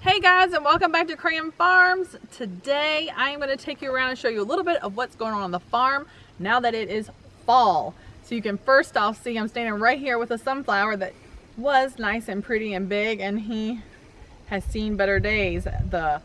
Hey guys, and welcome back to Cram Farms. Today I am going to take you around and show you a little bit of what's going on the farm now that it is fall. So you can first off see I'm standing right here with a sunflower that was nice and pretty and big, and he has seen better days. The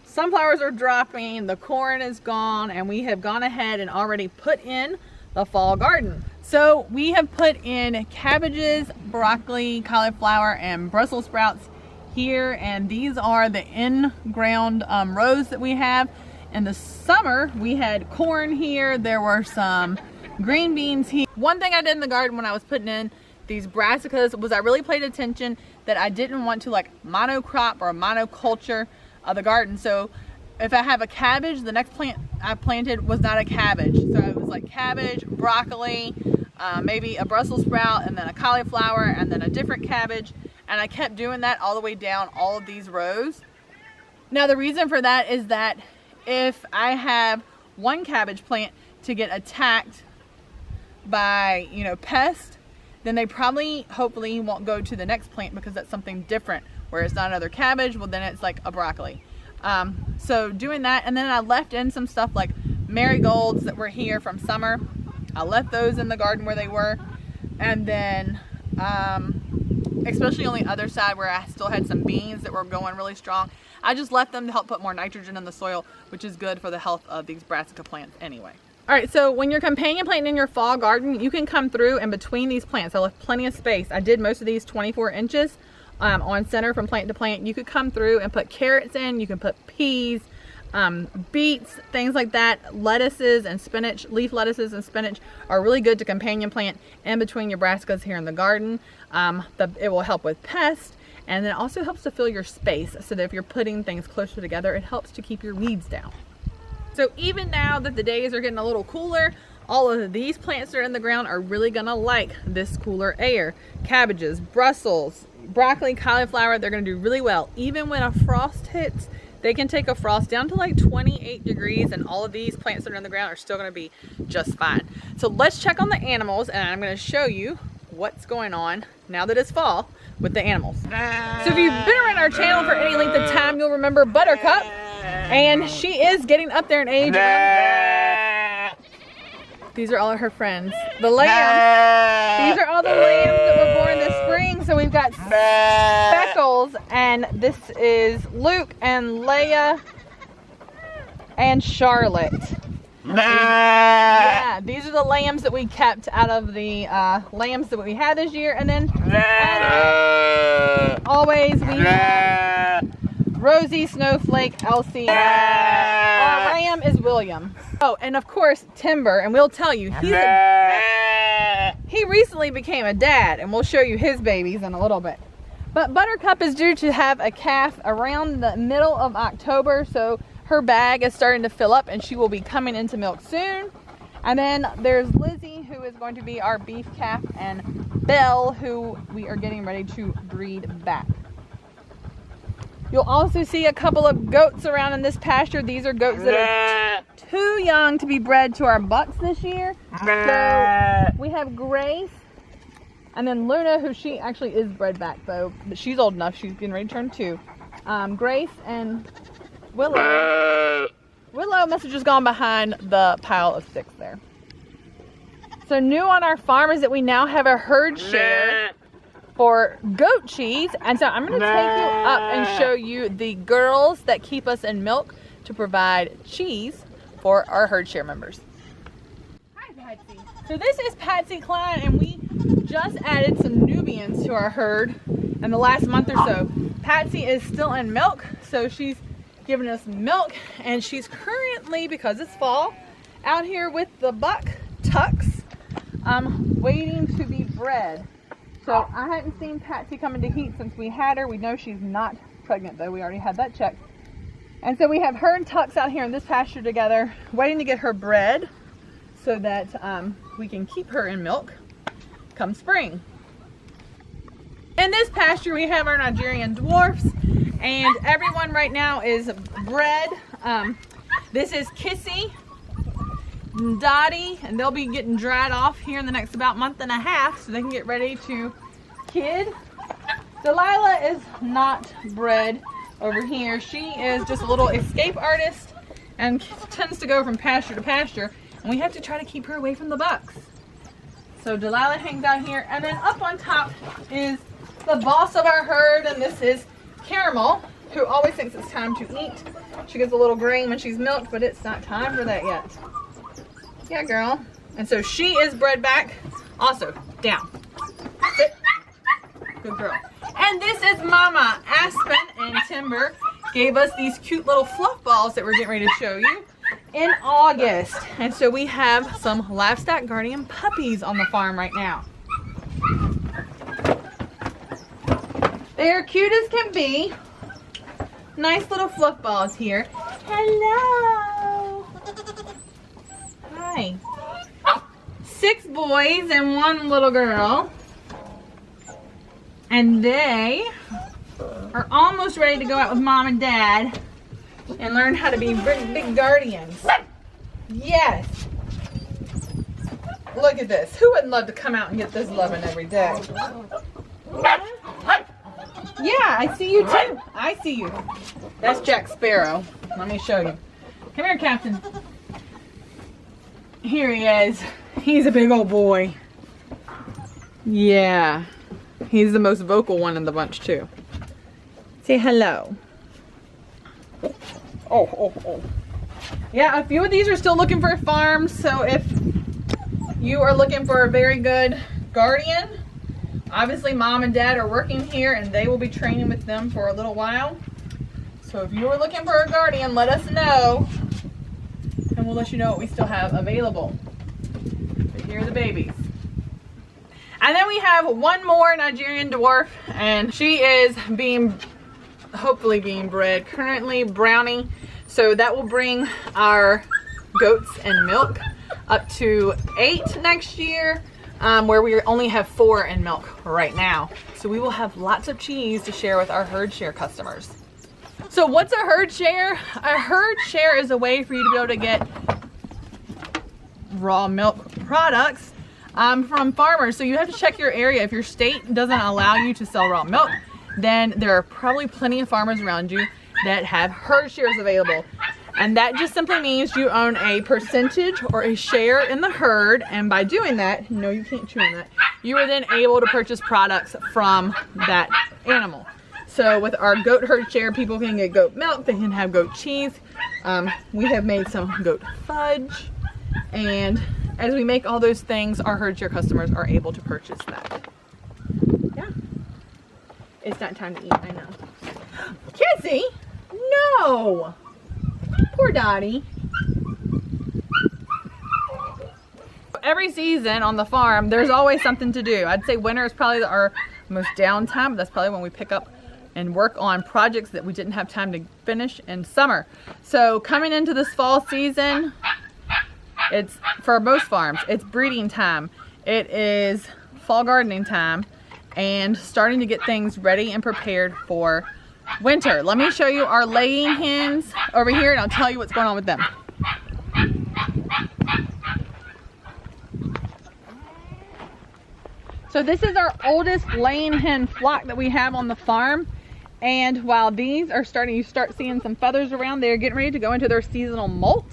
sunflowers are dropping, the corn is gone, and we have gone ahead and already put in the fall garden. So we have put in cabbages, broccoli, cauliflower, and Brussels sprouts here, and these are the in-ground rows that we have. In the summer we had corn here, there were some green beans here. One thing I did in the garden when I was putting in these brassicas was I really paid attention that I didn't want to like monocrop or monoculture the garden. So if I have a cabbage, the next plant I planted was not a cabbage, so it was like cabbage, broccoli, maybe a Brussels sprout, and then a cauliflower, and then a different cabbage. And I kept doing that all the way down all of these rows. Now the reason for that is that if I have one cabbage plant to get attacked by, pests, then they probably, hopefully, won't go to the next plant because that's something different. Where it's not another cabbage, well then it's like a broccoli. So doing that, and then I left in some stuff like marigolds that were here from summer. I left those in the garden where they were, and then especially on the other side where I still had some beans that were going really strong, I just left them to help put more nitrogen in the soil, which is good for the health of these brassica plants anyway. All right, so when you're companion planting in your fall garden, you can come through and between these plants, I left plenty of space. I did most of these 24 inches on center from plant to plant. You could come through and put carrots in, you can put peas, beets, things like that. Lettuces and spinach, leaf lettuces and spinach are really good to companion plant in between your brassicas here in the garden. It will help with pests, and it also helps to fill your space so that if you're putting things closer together, it helps to keep your weeds down. So even now that the days are getting a little cooler, all of these plants that are in the ground are really gonna like this cooler air. Cabbages, Brussels, broccoli, cauliflower, they're gonna do really well. Even when a frost hits, they can take a frost down to like 28 degrees, and all of these plants that are in the ground are still gonna be just fine. So let's check on the animals, and I'm gonna show you what's going on now that it's fall with the animals. So if you've been around our channel for any length of time, you'll remember Buttercup, and she is getting up there in age. These are all of her friends. The lambs, these are all the lambs that were born this spring. So we've got Speckles, and this is Luke and Leia and Charlotte. Yeah, these are the lambs that we kept out of the lambs that we had this year. And then always we have Rosie, Snowflake, Elsie. Our ram is William. Oh, and of course Timber, and we'll tell you, he recently became a dad, and we'll show you his babies in a little bit. But Buttercup is due to have a calf around the middle of October, so her bag is starting to fill up and she will be coming into milk soon. And then there's Lizzie, who is going to be our beef calf, and Belle, who we are getting ready to breed back. You'll also see a couple of goats around in this pasture. These are goats that are too young to be bred to our bucks this year. So we have Grace, and then Luna, who she actually is bred back though, but she's old enough. She's getting ready to turn 2. Grace and Willow. Willow must have just gone behind the pile of sticks there. So new on our farm is that we now have a herd share for goat cheese, and so I'm going to take you up and show you the girls that keep us in milk to provide cheese for our herd share members. Hi Patsy. So this is Patsy Klein, and we just added some Nubians to our herd in the last month or so. Patsy is still in milk, so she's giving us milk, and she's currently, because it's fall, out here with the buck tucks, waiting to be bred. So I hadn't seen Patsy come into heat since we had her. We know she's not pregnant though. We already had that checked. And so we have her and Tucks out here in this pasture together, waiting to get her bred so that we can keep her in milk come spring. In this pasture we have our Nigerian dwarfs, and everyone right now is bred. This is Kissy, Dottie, and they'll be getting dried off here in the next about month and a half so they can get ready to kid. Delilah is not bred, over here. She is just a little escape artist and tends to go from pasture to pasture. And we have to try to keep her away from the bucks. So Delilah hangs out here. And then up on top is the boss of our herd. And this is Caramel, who always thinks it's time to eat. She gets a little green when she's milked, but it's not time for that yet. Yeah, girl. And so she is bred back. Also, down. Sit. Good girl. And this is Mama. Aspen and Timber gave us these cute little fluff balls that we're getting ready to show you in August. And so we have some Livestock Guardian puppies on the farm right now. They're cute as can be. Nice little fluff balls here. Hello. Hi. 6 boys and 1 little girl. And they are almost ready to go out with Mom and Dad and learn how to be big guardians. Yes. Look at this. Who wouldn't love to come out and get this loving every day? Yeah, I see you too. I see you. That's Jack Sparrow. Let me show you. Come here, Captain. Here he is. He's a big old boy. Yeah. He's the most vocal one in the bunch too. Say hello. Oh. Yeah, a few of these are still looking for farms. So if you are looking for a very good guardian, obviously Mom and Dad are working here and they will be training with them for a little while. So if you are looking for a guardian, let us know and we'll let you know what we still have available. But here are the babies. And then we have one more Nigerian dwarf, and she is hopefully being bred currently Brownie. So that will bring our goats and milk up to 8 next year, where we only have 4 in milk right now. So we will have lots of cheese to share with our herd share customers. So what's a herd share? A herd share is a way for you to be able to get raw milk products from farmers. So you have to check your area. If your state doesn't allow you to sell raw milk, then there are probably plenty of farmers around you that have herd shares available. And that just simply means you own a percentage or a share in the herd. And by doing that, no, you can't chew on that, you are then able to purchase products from that animal. So with our goat herd share, people can get goat milk, they can have goat cheese. We have made some goat fudge. And as we make all those things, our herd share customers are able to purchase that. Yeah. It's not time to eat, I know. Kizzy! No! Poor Dottie. Every season on the farm, there's always something to do. I'd say winter is probably our most downtime, but that's probably when we pick up and work on projects that we didn't have time to finish in summer. So coming into this fall season, it's, for most farms, it's breeding time. It is fall gardening time and starting to get things ready and prepared for winter. Let me show you our laying hens over here and I'll tell you what's going on with them. So this is our oldest laying hen flock that we have on the farm. And while these are starting, you start seeing some feathers around, they're getting ready to go into their seasonal molt.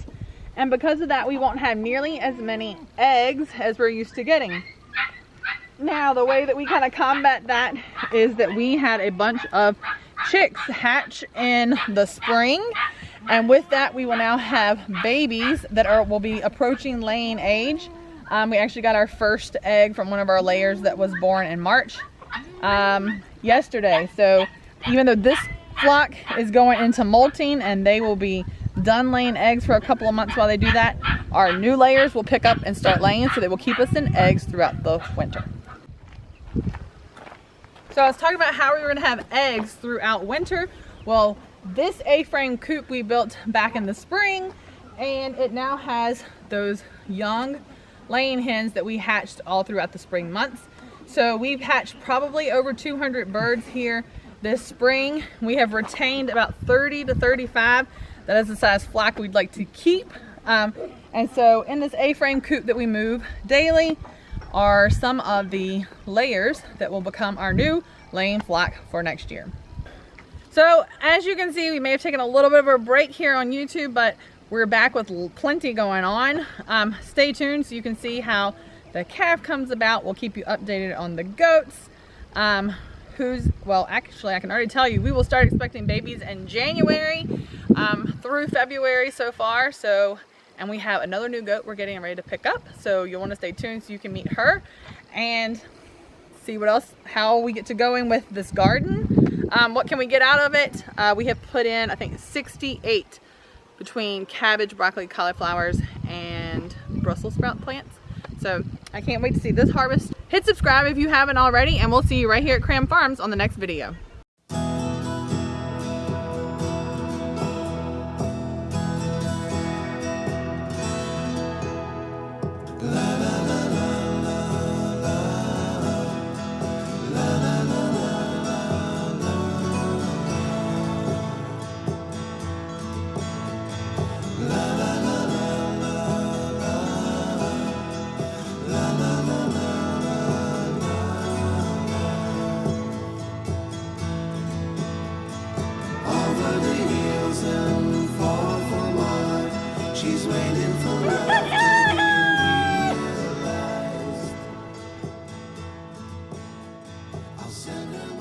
And because of that, we won't have nearly as many eggs as we're used to getting. Now, the way that we kind of combat that is that we had a bunch of chicks hatch in the spring. And with that, we will now have babies that will be approaching laying age. We actually got our first egg from one of our layers that was born in March yesterday. So even though this flock is going into molting and they will be done laying eggs for a couple of months while they do that, our new layers will pick up and start laying, so they will keep us in eggs throughout the winter. So I was talking about how we were going to have eggs throughout winter. Well, this A-frame coop we built back in the spring, and it now has those young laying hens that we hatched all throughout the spring months. So we've hatched probably over 200 birds here this spring. We have retained about 30 to 35. That is the size flock we'd like to keep. And so in this A-frame coop that we move daily are some of the layers that will become our new laying flock for next year. So as you can see, we may have taken a little bit of a break here on YouTube, but we're back with plenty going on. Stay tuned so you can see how the calf comes about. We'll keep you updated on the goats. Well, actually, I can already tell you, we will start expecting babies in January through February so far. And we have another new goat we're getting ready to pick up. So you'll want to stay tuned so you can meet her and see what else, how we get to going with this garden. What can we get out of it? We have put in, I think, 68 between cabbage, broccoli, cauliflowers, and Brussels sprout plants. So I can't wait to see this harvest. Hit subscribe if you haven't already, and we'll see you right here at Cram Farms on the next video. She's waiting for love to be realized. I'll send her